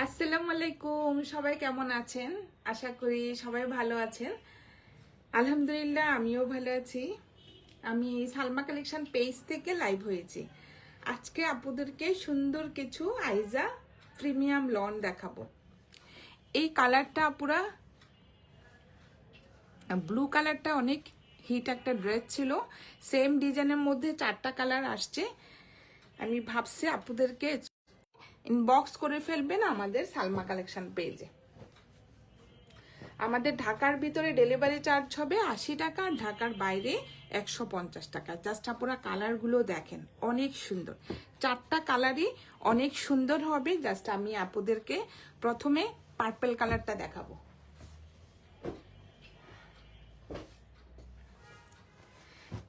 আসসালামু আলাইকুম, সবাই কেমন আছেন? আশা করি সবাই ভালো আছেন। আলহামদুলিল্লাহ আমিও ভালো আছি। আমি সালমা কালেকশন পেজ থেকে লাইভ হয়েছি। আজকে আপুদেরকে সুন্দর কিছু আইজা প্রিমিয়াম লন দেখাবো। এই কালারটা আপুরা ব্লু কালারটা অনেক হিট একটা ড্রেস ছিল। সেম ডিজাইনের মধ্যে 4টা কালার আসছে। আমি ভাবছি আপুদেরকে ইনবক্স করে ফেলবেন আমাদের সালমা কালেকশন পেজে। আমাদের ঢাকার ভিতরে ডেলিভারি চার্জ হবে 80 টাকা, আর ঢাকার বাইরে 150 টাকা। জাস্ট আপনারা কালারগুলো দেখেন, অনেক সুন্দর। 4টা কালারই অনেক সুন্দর হবে। জাস্ট আমি আপুদেরকে প্রথমে পার্পল কালারটা দেখাবো।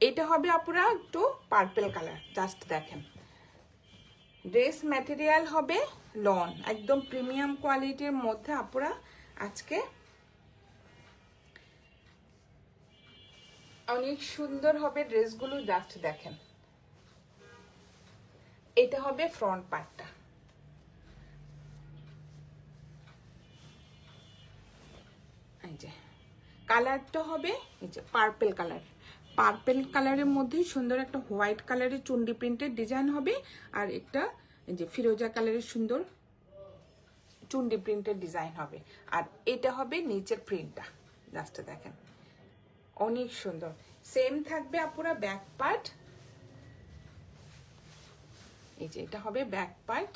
এটা হবে আপুরা একটু পার্পল কালার, জাস্ট দেখেন। ড্রেস ম্যাটেরিয়াল হবে লন, একদম প্রিমিয়াম কোয়ালিটির মধ্যে আপুরা আজকে অনেক সুন্দর হবে ড্রেসগুলো। জাস্ট দেখেন, এটা হবে ফ্রন্ট পার্টটা। এই যে কালারটা হবে এই যে পার্পল কালার। পার্পল কালারের মধ্যে সুন্দর একটা হোয়াইট কালারের চুন্ডি প্রিন্টের ডিজাইন হবে, আর একটা এই যে ফিরোজা কালারের সুন্দর চুন্ডি প্রিন্টের ডিজাইন হবে। আর এটা হবে নিচের প্রিন্টটা, জাস্ট দেখেন অনেক সুন্দর। সেম থাকবে আপুরা ব্যাক পার্ট। এই যে এটা হবে ব্যাক পার্ট,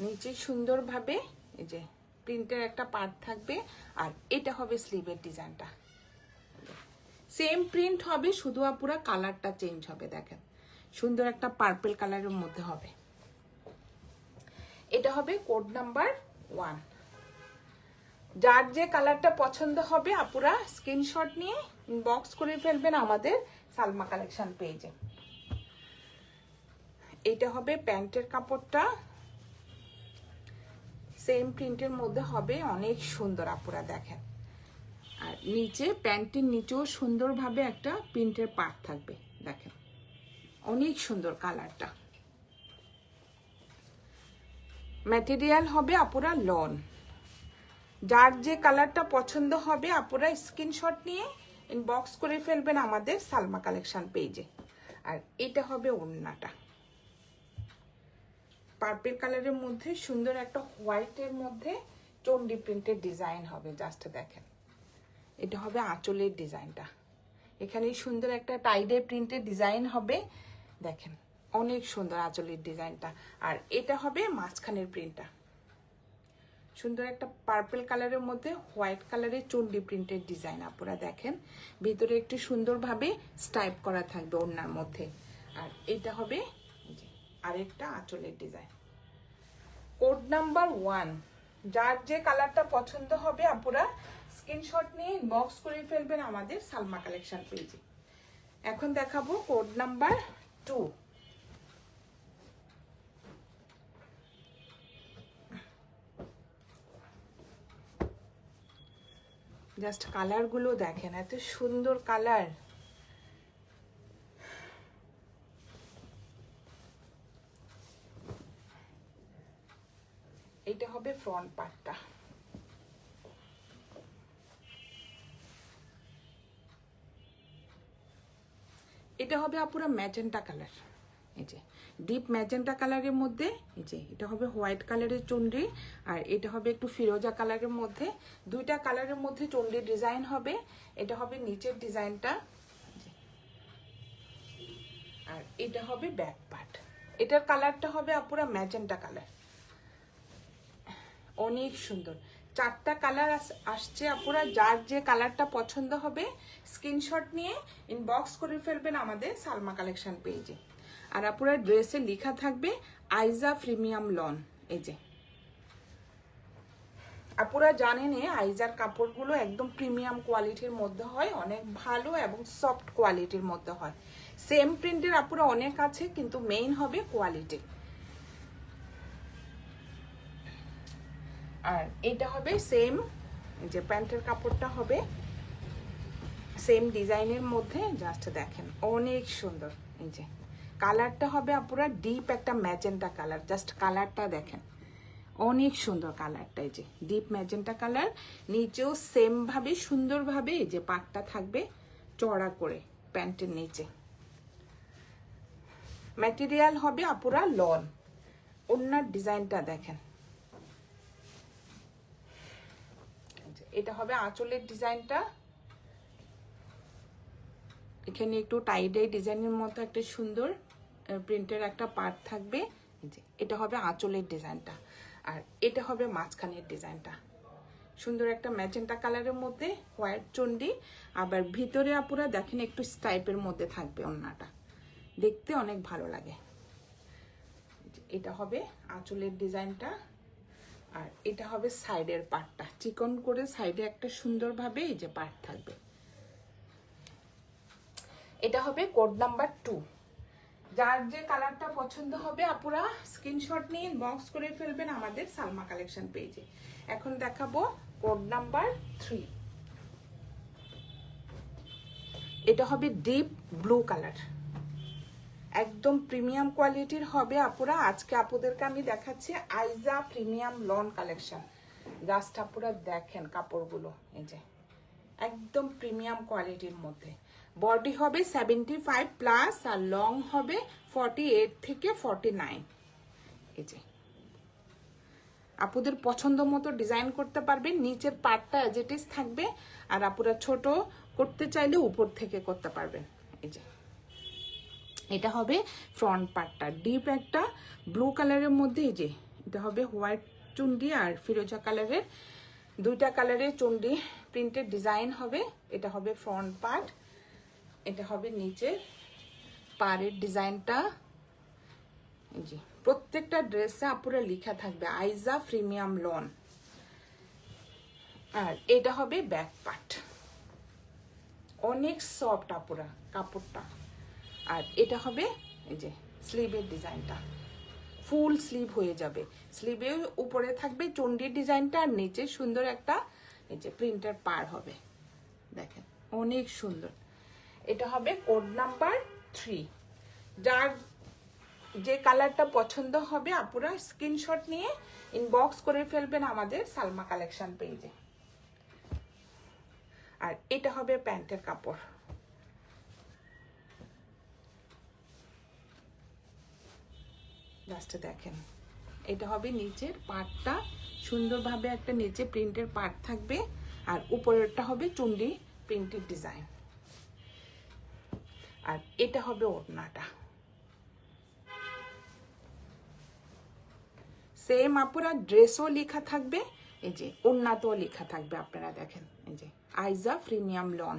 নিচে সুন্দরভাবে এই যে প্রিন্টের একটা পার্ট থাকবে। আর এটা হবে স্লিভের ডিজাইনটা। সেম প্রিন্ট হবে, শুধু আপুরা কালারটা চেঞ্জ হবে। দেখেন সুন্দর একটা পার্পল কালারের মধ্যে হবে। এটা হবে কোড নাম্বার 1। যার যে কালারটা পছন্দ হবে আপুরা স্ক্রিনশট নিয়ে ইনবক্স করে ফেলবেন আমাদের সালমা কালেকশন পেজে। এটা হবে প্যান্টের কাপড়টা, সেম প্রিন্টের মধ্যে হবে, অনেক সুন্দর আপুরা দেখেন। আর নিচে প্যান্টের নিচেও সুন্দরভাবে একটা প্রিন্টের পার্ট থাকবে, দেখেন অনেক সুন্দর কালারটা। ম্যাটেরিয়াল হবে আপুরা লন। যার যে কালারটা পছন্দ হবে আপুরা স্ক্রিনশট নিয়ে ইনবক্স করে ফেলবেন আমাদের সালমা কালেকশন পেজে। আর এটা হবে ওড়নাটা, পার্পল কালারের মধ্যে সুন্দর একটা হোয়াইটের মধ্যে চন্ডি প্রিন্টের ডিজাইন হবে। জাস্ট দেখেন, এটা হবে আঁচলের ডিজাইনটা। এখানে সুন্দর একটা টাইডে প্রিন্টের ডিজাইন হবে, দেখেন অনেক সুন্দর আঁচলের ডিজাইনটা। আর এটা হবে মাঝখানের প্রিন্টটা, সুন্দর একটা পার্পল কালারের মধ্যে হোয়াইট কালারের চন্ডি প্রিন্টের ডিজাইন। আপনারা দেখেন ভিতরে একটু সুন্দরভাবে স্টাইপ করা থাকবে ওড়নার মধ্যে। আর এটা হবে আরেকটা আঁচলের ডিজাইন। Code number 1। যার যে কালারটা পছন্দ হবে আপুরা স্ক্রিনশট নিয়ে ইনবক্স করে ফেলবেন আমাদের সালমা কালেকশন পেজে। এখন দেখাবো কোড নাম্বার 2। জাস্ট কালারগুলো দেখেন, এত সুন্দর কালার। এটা হবে ফ্রন্ট পার্টটা। এটা হবে আপুরা ম্যাজেন্টা কালার, এই যে ডিপ ম্যাজেন্টা কালারের মধ্যে। এই যে এটা হবে হোয়াইট কালারের চুনরি, আর এটা হবে একটু ফিরোজা কালারের মধ্যে। দুইটা কালারের মধ্যে চুনরির ডিজাইন হবে। এটা হবে নিচের ডিজাইনটা, আর এটা হবে ব্যাক পার্ট। এটার কালারটা হবে আপুরা ম্যাজেন্টা কালার, অনেক সুন্দর। 4টা কালার আসছে আপুরা। যার যে কালারটা পছন্দ হবে স্ক্রিনশট নিয়ে ইনবক্স করে ফেলবেন আমাদের সালমা কালেকশন পেজে। আর আপুরা ড্রেসে লেখা থাকবে আইজা প্রিমিয়াম লন। এই যে আপুরা জানেন আইজার কাপড়গুলো একদম প্রিমিয়াম কোয়ালিটির মধ্যে হয়, অনেক ভালো এবং সফট কোয়ালিটির মধ্যে হয়। সেম প্রিন্টের আপুরা অনেক আছে, কিন্তু মেইন হবে কোয়ালিটি। আর এটা হবে সেম, যে প্যান্টের কাপড়টা হবে সেম ডিজাইনের মধ্যে। জাস্ট দেখেন অনেক সুন্দর। এই যে কালারটা হবে আপুরা ডিপ একটা ম্যাজেন্টা কালার। জাস্ট কালারটা দেখেন অনেক সুন্দর কালারটা, এই যে ডিপ ম্যাজেন্টা কালার, নিচেও সেম ভাবে সুন্দরভাবে এই যে পাটটা থাকবে চড়া করে প্যান্টের নিচে। ম্যাটেরিয়াল হবে আপুরা লন। ওনার ডিজাইনটা দেখেন, এটা হবে আঁচলের ডিজাইনটা। এখানে একটু টাইডাই ডিজাইনের মতো একটা সুন্দর প্রিন্টের একটা পার্ট থাকবে। এটা হবে আঁচলের ডিজাইনটা, আর এটা হবে মাঝখানের ডিজাইনটা। সুন্দর একটা ম্যাজেন্টা কালারের মধ্যে হোয়াইট চন্ডি, আবার ভিতরে আপুরা দেখেন একটু স্টাইপের মধ্যে থাকবে ওড়নাটা, দেখতে অনেক ভালো লাগে। এটা হবে আঁচলের ডিজাইনটা, আর এটা হবে সাইডের পার্টটা, চিকন করে সাইডে একটা সুন্দরভাবে এই যে পার্ট থাকবে। এটা হবে কোড নাম্বার 2। যার যে কালারটা পছন্দ হবে আপুরা স্ক্রিনশট নিয়ে ইনবক্স করে ফেলবেন আমাদের সালমা কালেকশন পেজে। এখন দেখাবো কোড নাম্বার 3। এটা হবে ডিপ ব্লু কালার, একদম প্রিমিয়াম কোয়ালিটির হবে আপুরা। আজকে আপুদেরকে আমি দেখাচ্ছি আইজা প্রিমিয়াম লন কালেকশন। জাস্ট আপুরা দেখেন কাপড়গুলো, এই যে একদম প্রিমিয়াম কোয়ালিটির মধ্যে। বডি হবে 75 প্লাস, আর লং হবে 48 থেকে 49। এই যে আপুদের পছন্দ মতো ডিজাইন করতে পারবেন। নিচের পার্টটা অ্যাজ ইট ইজ থাকবে, আর আপুরা ছোট করতে চাইলে উপর থেকে করতে পারবেন। এই যে এটা হবে ফ্রন্ট পার্টটা, ডিপ একটা ব্লু কালারের মধ্যে। এই যে এটা হবে হোয়াইট চুন্ডি আর ফিরোজা কালারের, দুইটা কালারের চুন্ডি প্রিন্টেড ডিজাইন হবে। এটা হবে ফ্রন্ট পার্ট, এটা হবে নিচের পাড়ের ডিজাইনটা। এই যে প্রত্যেকটা ড্রেসে আপুরা লেখা থাকবে আইজা প্রিমিয়াম লন। আর এটা হবে ব্যাক পার্ট, অনেক সফট আপুরা কাপড়টা। আর এটা হবে এই যে স্লিভের ডিজাইনটা, ফুল স্লিভ হয়ে যাবে। স্লিভের উপরে থাকবে চন্ডির ডিজাইনটা, আর নিচে সুন্দর একটা এই যে প্রিন্টার পার হবে, দেখেন অনেক সুন্দর। এটা হবে কোড নাম্বার 3। যার যে কালারটা পছন্দ হবে আপুরা স্ক্রিনশট নিয়ে ইনবক্স করে ফেলবেন আমাদের সালমা কালেকশন পেজে। আর এটা হবে প্যান্টের কাপড়, জাস্ট দেখেন। এটা হবে নিচের পার্টটা, সুন্দরভাবে একটা নিচে প্রিন্টের পার্ট থাকবে, আর উপরেরটা হবে চুন্ডি প্রিন্টেড ডিজাইন। আর এটা হবে ওড়নাটা, সেম আপুরা ড্রেসও লেখা থাকবে, এই যে ওড়নাতেও লেখা থাকবে। আপনারা দেখেন এই যে আইজা প্রিমিয়াম লন।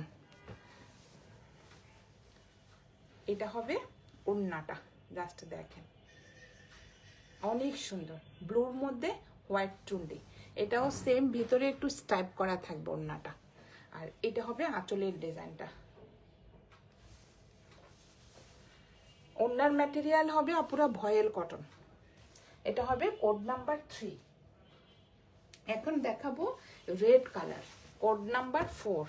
এটা হবে ওড়নাটা, জাস্ট দেখেন অনেক সুন্দর, ব্লুর মধ্যে হোয়াইট চুন্ডি। এটাও সেম ভিতরে একটু স্টাইপ করা থাকবে ওড়নাটা। আর এটা হবে আঁচলের ডিজাইনটা। ওড়নার ম্যাটেরিয়াল হবে আপুরা ভয়েল কটন। এটা হবে কোড নাম্বার 3। এখন দেখাবো রেড কালার, কোড নাম্বার 4।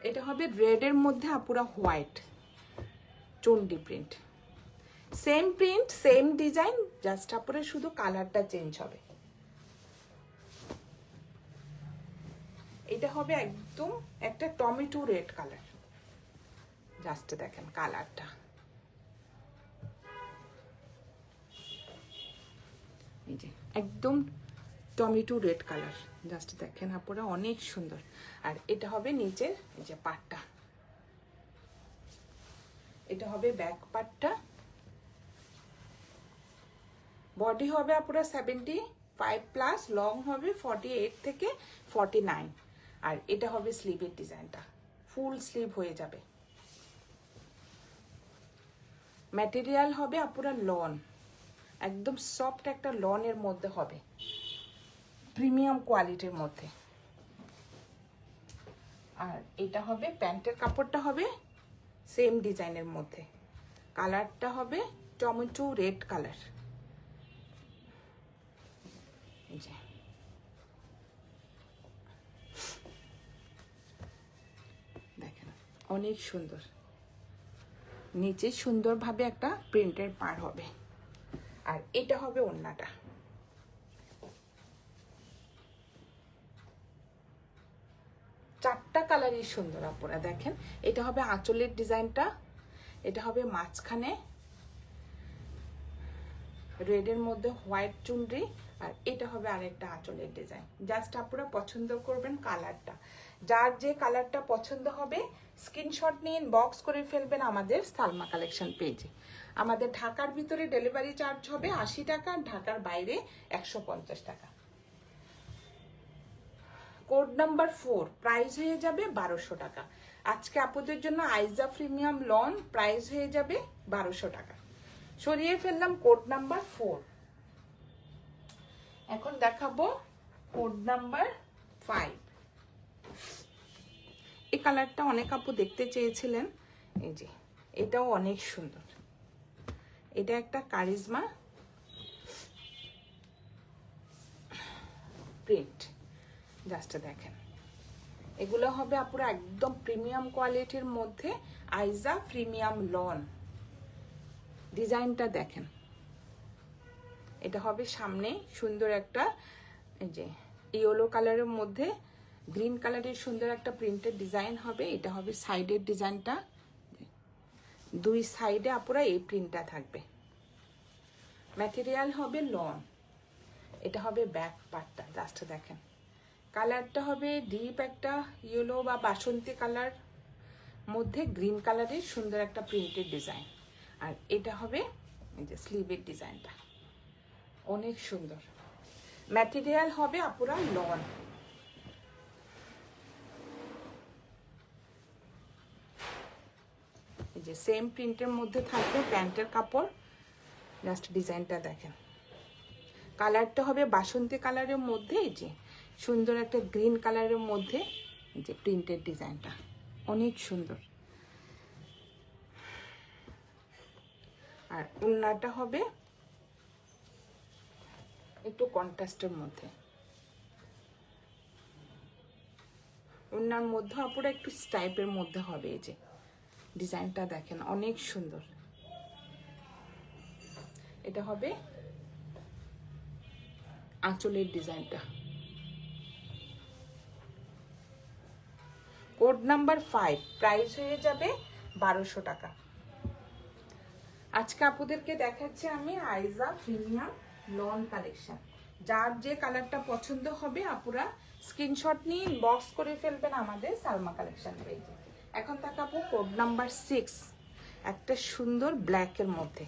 এটা হবে রেডের মধ্যে আপুরা হোয়াইট চন্ডি print, same print same design, just আপুরা শুধু কালারটা চেঞ্জ হবে। এটা হবে একদম একটা টমেটো রেড কালার, জাস্ট দেখেন কালারটা। এই যে একদম টমেটো রেড কালার, জাস্ট দেখেন আপুরা অনেক সুন্দর। আর এটা হবে নিচের এই যে পাটটা, এটা হবে ব্যাক পার্টটা। বডি হবে আপুরা 75 প্লাস, লং হবে 48 থেকে 49। আর এটা হবে স্লিভের ডিজাইনটা, ফুল স্লিভ হয়ে যাবে। ম্যাটেরিয়াল হবে আপুরা লন, একদম সফট একটা লনের মধ্যে হবে, প্রিমিয়াম কোয়ালিটির মধ্যে। আর এটা হবে প্যান্টের কাপড়টা হবে সেম ডিজাইনের মধ্যে, কালারটা হবে টমেটো রেড কালার। এই যে দেখেন অনেক সুন্দর, নিচে সুন্দরভাবে একটা প্রিন্টের পার হবে। আর এটা হবে ওড়নাটা। চারটা কালারই সুন্দর আপুরা দেখেন। এটা হবে আঁচলের ডিজাইনটা, এটা হবে মাঝখানে রেডের মধ্যে হোয়াইট চুনরি, আর এটা হবে আরেকটা আঁচলের ডিজাইন। জাস্ট আপনারা পছন্দ করবেন কালারটা, যার যে কালারটা পছন্দ হবে স্ক্রিনশট নিয়ে ইনবক্স করে ফেলবেন আমাদের সালমা কালেকশন পেজে। আমাদের ঢাকার ভিতরে ডেলিভারি চার্জ হবে 80 টাকা, ঢাকার বাইরে 150 টাকা। কোড নাম্বার 4 প্রাইস হয়ে যাবে 1200 টাকা। আজকে আপনাদের জন্য আইজা প্রিমিয়াম লন প্রাইস হয়ে যাবে 1200 টাকা। সরিয়ে ফেললাম কোড নাম্বার 4। এখন দেখাবো কোড নাম্বার 5। এই কালারটা অনেক আপু দেখতে চেয়েছিলেন, এই যে এটাও অনেক সুন্দর। এটা একটা কারিজমা প্রিন্ট, জাস্ট দেখেন। এগুলো হবে আপুরা একদম প্রিমিয়াম কোয়ালিটির মধ্যে আইজা প্রিমিয়াম লন। ডিজাইনটা দেখেন, এটা হবে সামনে সুন্দর একটা এই যে ইয়েলো কালারের মধ্যে গ্রিন কালারের সুন্দর একটা প্রিন্টের ডিজাইন হবে। এটা হবে সাইডের ডিজাইনটা, দুই সাইডে আপুরা এই প্রিন্টটা থাকবে। ম্যাটেরিয়াল হবে লন। এটা হবে ব্যাক পার্টটা, জাস্ট দেখেন। কালারটা হবে ডিপ একটা ইয়েলো বা বাসন্তী কালার মধ্যে গ্রিন কালারের সুন্দর একটা প্রিন্টের ডিজাইন। আর এটা হবে এই যে স্লিভের ডিজাইনটা, অনেক সুন্দর। ম্যাটেরিয়াল হবে আপুরা লন। এই যে সেম প্রিন্টের মধ্যে থাকবে প্যান্টের কাপড়, জাস্ট ডিজাইনটা দেখেন। কালারটা হবে বাসন্তী কালারের মধ্যে এই যে সুন্দর একটা গ্রিন কালারের মধ্যে এই যে প্রিন্টের ডিজাইনটা, অনেক সুন্দর। আর ওড়নাটা হবে একটু কন্ট্রাস্টের মধ্যে। ওড়নার মধ্যে আপুরা একটু স্টাইপের মধ্যে হবে। এই যে ডিজাইনটা দেখেন, অনেক সুন্দর। এটা হবে আঁচলের ডিজাইনটা। কোড নাম্বার 5 প্রাইস হয়ে যাবে 1200 টাকা। আজকে আপুদেরকে দেখাচ্ছি আমি আইজা প্রিমিয়াম লন কালেকশন। যার যে কালারটা পছন্দ হবে আপুরা স্ক্রিনশট নিয়ে ইনবক্স করে ফেলবেন আমাদের সালমা কালেকশন পেজে। এখন তাকাবো কোড নাম্বার 6, একটা সুন্দর ব্ল্যাকের মধ্যে।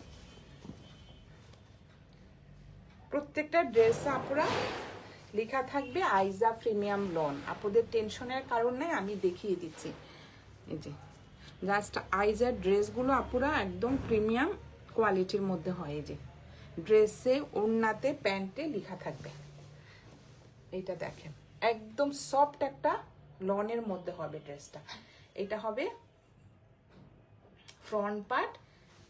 প্রত্যেকটা ড্রেস আপুরা লেখা থাকবে আইজা প্রিমিয়াম লন। আপুদের টেনশনের কারণ নেই, আমি দেখিয়ে দিচ্ছি। এই যে জাস্ট আইজার ড্রেসগুলো আপুরা একদম প্রিমিয়াম কোয়ালিটির মধ্যে হয়। এই যে ড্রেসে ওড়নাতে প্যান্টে লেখা থাকবে। এটা দেখেন একদম সফট একটা লনের মধ্যে হবে ড্রেসটা। এটা হবে ফ্রন্ট পার্ট,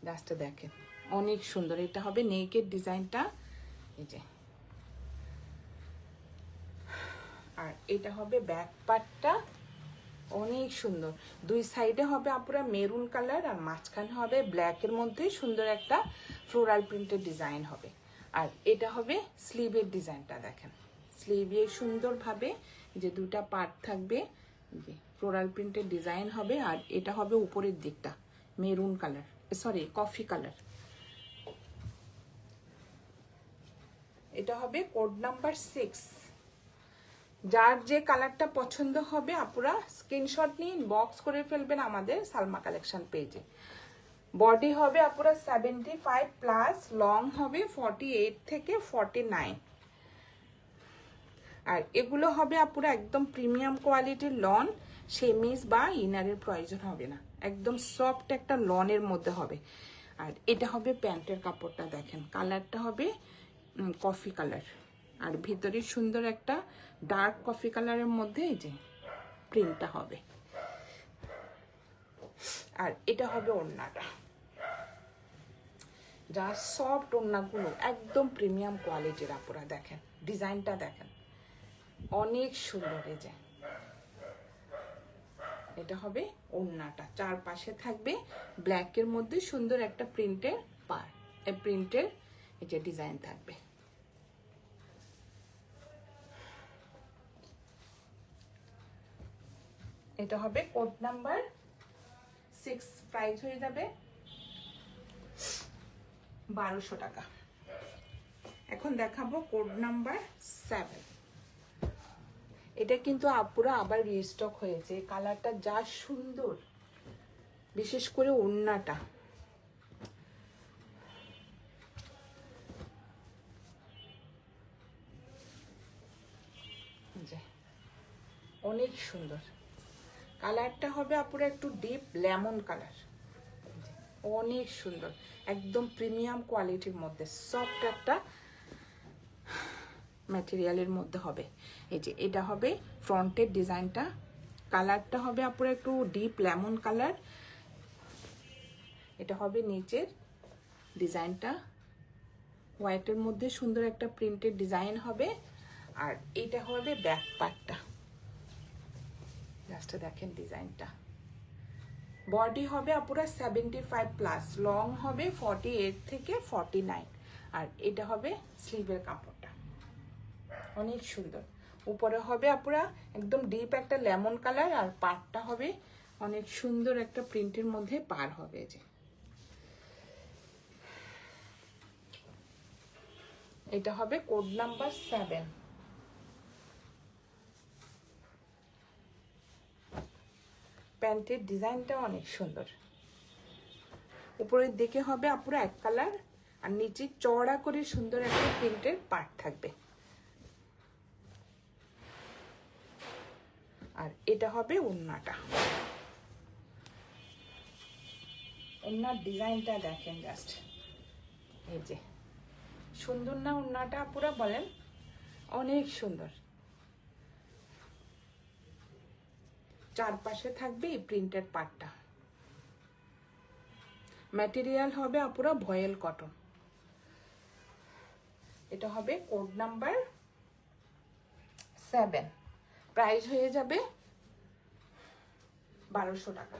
জাস্ট দেখেন অনেক সুন্দর। এটা হবে নেকের ডিজাইনটা, এই যে। আর এটা হবে ব্যাক পার্টটা, অনেক সুন্দর। দুই সাইডে হবে আপুরা মেরুন কালার, আর মাঝখানে হবে ব্ল্যাকের মধ্যে সুন্দর একটা ফ্লোরাল প্রিন্টের ডিজাইন হবে। আর এটা হবে স্লিভের ডিজাইনটা দেখেন। স্লিভে সুন্দরভাবে যে দুটা পার্ট থাকবে, যে ফ্লোরাল প্রিন্টের ডিজাইন হবে। আর এটা হবে উপরের দিকটা maroon colour, sorry coffee colour. এটা হবে কোড নাম্বার 6। যার যে কালারটা পছন্দ হবে আপুরা স্ক্রিনশট নিয়ে ইনবক্স করে ফেলবেন আমাদের সালমা কালেকশন পেজে। বডি হবে আপুরা 75 প্লাস, লং হবে 48 থেকে 49। আর এগুলো হবে আপুরা একদম প্রিমিয়াম কোয়ালিটির লন, সেমিজ বা ইনারের প্রয়োজন হবে না, একদম সফট একটা লনের মধ্যে হবে। আর এটা হবে প্যান্টের কাপড়টা দেখেন, কালারটা হবে কফি কালার, আর ভিতরে সুন্দর একটা ডার্ক কফি কালারের মধ্যে এই যে প্রিন্টটা হবে। আর এটা হবে ওড়নাটা, যা সফট ওড়নাগুলো একদম প্রিমিয়াম কোয়ালিটির আপুরা দেখেন, ডিজাইনটা দেখেন অনেক সুন্দর। এই যে এটা হবে ওড়নাটা, চারপাশে থাকবে ব্ল্যাকের মধ্যে সুন্দর একটা প্রিন্টের প্রিন্টের এই যে ডিজাইন থাকবে। এটা হবে কোড নাম্বার 6, প্রাইস হয়ে যাবে 1200 টাকা। এখন দেখাবো কোড নাম্বার 7। এটা কিন্তু আপুরা আবার রিস্টক হয়েছে, কালারটা যা সুন্দর, বিশেষ করে ওড়নাটা। অনেক সুন্দর কালারটা হবে আপুরা, একটু ডিপ লেমন কালার, অনেক সুন্দর, একদম প্রিমিয়াম কোয়ালিটির মধ্যে সফট একটা ম্যাটেরিয়ালের মধ্যে হবে। এই যে এটা হবে ফ্রন্টের ডিজাইনটা, কালারটা হবে আপুরা একটু ডিপ লেমন কালার। এটা হবে নিচের ডিজাইনটা, হোয়াইটের মধ্যে সুন্দর একটা প্রিন্টেড ডিজাইন হবে। আর এটা হবে ব্যাক পার্টটা, জাস্ট দেখেন ডিজাইনটা। বডি হবে আপুরা 75+, লং হবে 48 থেকে 49। আর এটা হবে স্লিভের কাপড়টা, অনেক সুন্দর। উপরে হবে আপুরা একদম ডিপ একটা লেমন কালার, আর পাড়টা হবে অনেক সুন্দর একটা প্রিন্টের মধ্যে পার হবে। যে এটা হবে কোড নাম্বার 7। প্যান্টের ডিজাইনটা অনেক সুন্দর, উপরের দিকে হবে আপুরা এক কালার, আর নিচে চওড়া করে সুন্দর একটা প্রিন্টের পার্ট থাকবে। আর এটা হবে ওড়নাটা, ওড়নার ডিজাইনটা দেখেন জাস্ট, এই যে সুন্দর না ওড়নাটা আপুরা বলেন, অনেক সুন্দর। চারপাশে থাকবে এই প্রিন্টেড পার্টটা। ম্যাটেরিয়াল হবে আপুরা ভয়েল কটন। এটা হবে কোড নাম্বার 7, প্রাইস হয়ে যাবে 1200 টাকা।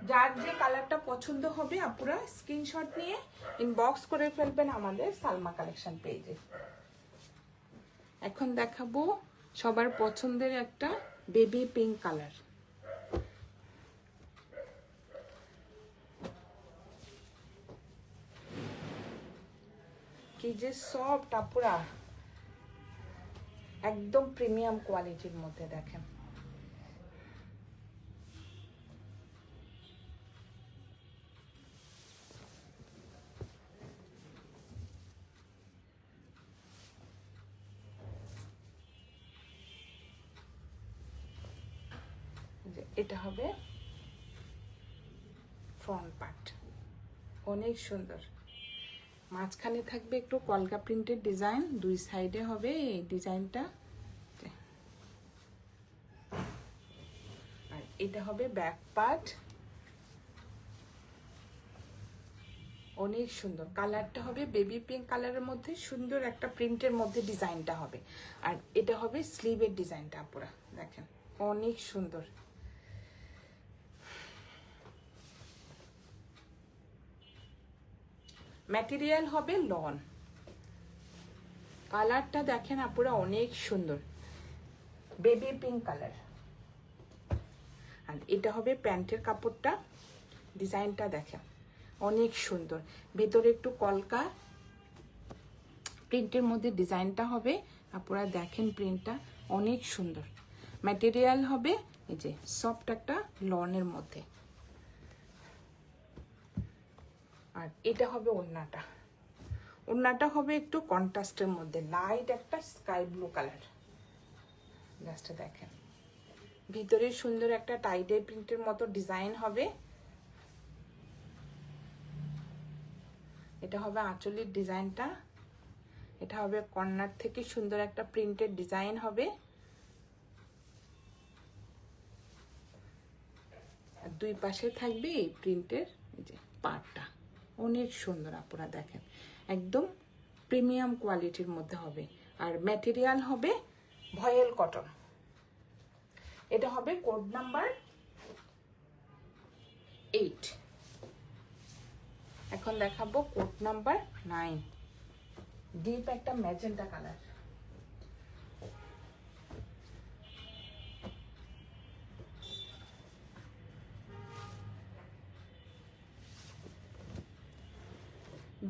যার যে কালারটা পছন্দ হবে আপুরা স্ক্রিনশট নিয়ে ইনবক্স করে ফেলবেন আমাদের সালমা কালেকশন পেজে। এখন দেখাবো সবার পছন্দের একটা বেবি পিঙ্ক কালার। কি যে সফট আপুরা, একদম প্রিমিয়াম কোয়ালিটির মধ্যে দেখেন। এটা হবে ফ্রন্ট পার্ট, অনেক সুন্দর। মাঝখানে থাকবে একটু কলকা প্রিন্টের ডিজাইন, দুই সাইডে হবে এই ডিজাইনটা। আর এটা হবে ব্যাক পার্ট, অনেক সুন্দর। কালারটা হবে বেবি পিঙ্ক কালারের মধ্যে সুন্দর একটা প্রিন্টের মধ্যে ডিজাইনটা হবে। আর এটা হবে স্লিভের ডিজাইনটা পুরা দেখেন, অনেক সুন্দর। ম্যাটেরিয়াল হবে লন, কালারটা দেখেন আপুরা অনেক সুন্দর, বেবি পিঙ্ক কালার। আর এটা হবে প্যান্টের কাপড়টা, ডিজাইনটা দেখেন অনেক সুন্দর, ভেতরে একটু কলকা প্রিন্টের মধ্যে ডিজাইনটা হবে। আপুরা দেখেন প্রিন্টটা অনেক সুন্দর। ম্যাটেরিয়াল হবে এই যে সফট একটা লনের মধ্যে। আর এটা হবে ওড়নাটা, ওড়নাটা হবে একটু কন্ট্রাস্টের মধ্যে, লাইট একটা স্কাই ব্লু কালার। জাস্ট দেখেন ভিতরে সুন্দর একটা টাইডাই প্রিন্টের মতো ডিজাইন হবে। এটা হবে আঁচলের ডিজাইনটা, এটা হবে কর্নার থেকে সুন্দর একটা প্রিন্টেড ডিজাইন হবে। আর দুই পাশে থাকবে এই প্রিন্টের এই যে পার্টটা, অনেক সুন্দর আপনারা দেখেন, একদম প্রিমিয়াম কোয়ালিটির মধ্যে হবে। আর ম্যাটেরিয়াল হবে ভয়েল কটন। এটা হবে কোড নাম্বার 8। এখন দেখাবো কোড নাম্বার 9। ডিপ একটা ম্যাজেন্টা কালার।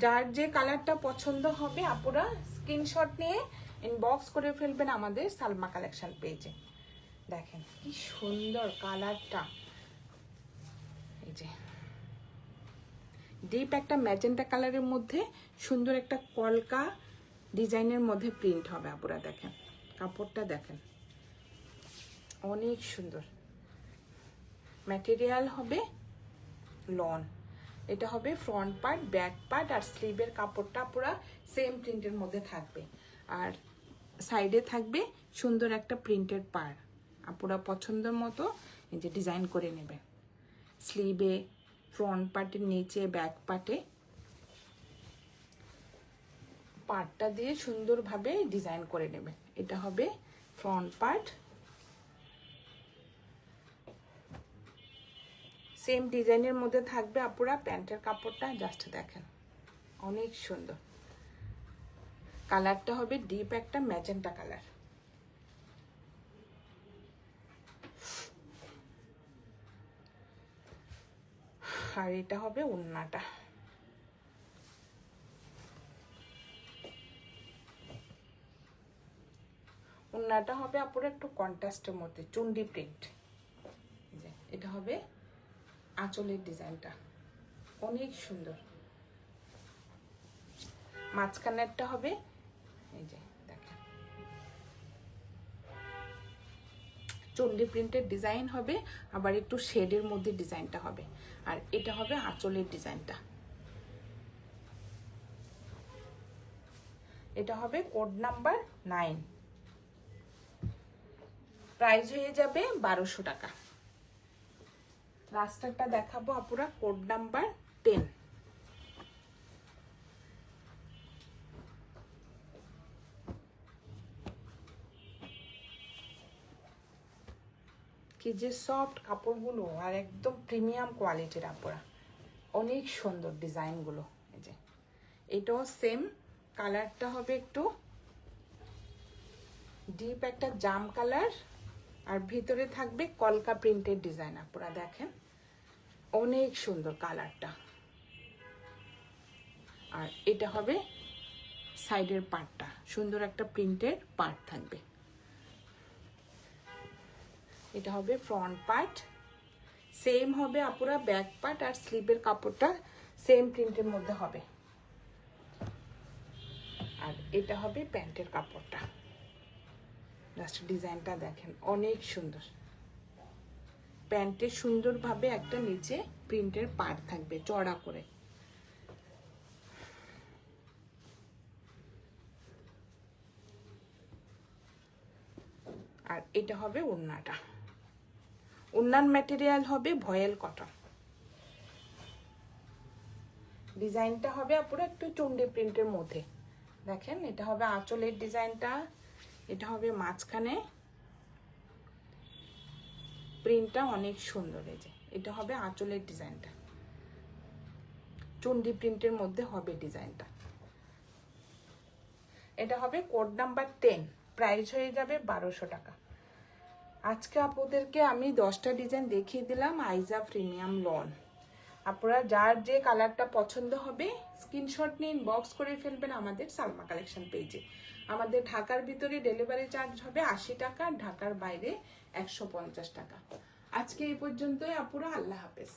যার যে কালারটা পছন্দ হবে আপুরা স্ক্রিনশট নিয়ে ইনবক্স করে ফেলবেন আমাদের সালমা কালেকশন পেজে। দেখেন কি সুন্দর কালারটা, এই যে ডিপ একটা ম্যাজেন্টা কালারের মধ্যে সুন্দর একটা কলকা ডিজাইনের মধ্যে প্রিন্ট হবে আপুরা। দেখেন কাপড়টা দেখেন অনেক সুন্দর, ম্যাটেরিয়াল হবে লন। এটা হবে ফ্রন্ট পার্ট, ব্যাক পার্ট, আর স্লিভের কাপড়টা পুরো সেম প্রিন্টের মধ্যে থাকবে, আর সাইডে থাকবে সুন্দর একটা প্রিন্টেড পার। আপুরা পছন্দের মতো এই যে ডিজাইন করে নেবে, স্লিভে, ফ্রন্ট পার্টের নিচে, ব্যাক পার্টে পার্টটা দিয়ে সুন্দরভাবে ডিজাইন করে নেবে। এটা হবে ফ্রন্ট পার্ট, সেম ডিজাইনের মধ্যে থাকবে আপুরা প্যান্টের কাপড়টা। জাস্ট দেখেন অনেক সুন্দর, কালারটা হবে ডিপ একটা ম্যাজেন্টা কালার। আর এটা হবে ওড়নাটা। ওড়নাটা হবে আপুরা একটু কন্ট্রাস্টের মধ্যে চুন্ডি প্রিন্ট। এটা হবে আঁচলের ডিজাইনটা অনেক সুন্দর, মাঝখানেরটা হবে এই যে দেখেন চন্ডি প্রিন্টের ডিজাইন হবে, আবার একটু শেডের মধ্যে ডিজাইনটা হবে। আর এটা হবে আঁচলের ডিজাইনটা। এটা হবে কোড নাম্বার 9, প্রাইস হয়ে যাবে 1200 টাকা। রাস্টারটা দেখাবো আপুরা কোড নাম্বার 10। কি যে সফট কাপড়গুলো, আর একদম প্রিমিয়াম কোয়ালিটির আপুরা, অনেক সুন্দর ডিজাইনগুলো। এই যে এটাও সেম কালারটা হবে একটু ডিপ একটা জাম কালার, আর ভিতরে থাকবে কলকা প্রিন্টের ডিজাইন। আপুরা দেখেন অনেক সুন্দর কালারটা। আর এটা হবে সাইডের পার্টটা, সুন্দর একটা প্রিন্টের পার্ট থাকবে। এটা হবে ফ্রন্ট পার্ট, সেম হবে আপুরা ব্যাক পার্ট, আর স্লিভের কাপড়টা সেম প্রিন্টের মধ্যে হবে। আর এটা হবে প্যান্টের কাপড়টা। জাস্ট ডিজাইনটা দেখেন অনেক সুন্দর, প্যান্টে সুন্দরভাবে একটা নিচে প্রিন্টের পার্ট থাকবে চড়া করে। আর এটা হবে ওড়নাটা, ওড়নার ম্যাটেরিয়াল হবে ভয়েল কটন। ডিজাইনটা হবে পুরো একটু চন্ডি প্রিন্টের মধ্যে। দেখেন এটা হবে আঁচলের ডিজাইনটা, এটা হবে মাঝখানে প্রিন্টটা অনেক সুন্দর। এই যে এটা হবে আঁচলের ডিজাইনটা, চন্ডি প্রিন্টের মধ্যে হবে ডিজাইনটা। এটা হবে কোড নাম্বার 10, প্রাইস হয়ে যাবে 1200 টাকা। আজকে আপনাদেরকে আমি 10টা ডিজাইন দেখিয়ে দিলাম আইজা প্রিমিয়াম লন। আপনারা যার যে কালারটা পছন্দ হবে স্ক্রিনশট নিয়ে ইনবক্স করে ফেলবেন আমাদের সালমা কালেকশন পেজে। আমাদের ঢাকার ভিতরে ডেলিভারি চার্জ হবে 80 টাকা, ঢাকার বাইরে 150 টাকা। আজকে এই পর্যন্তই আপুরা, আল্লাহ হাফেজ।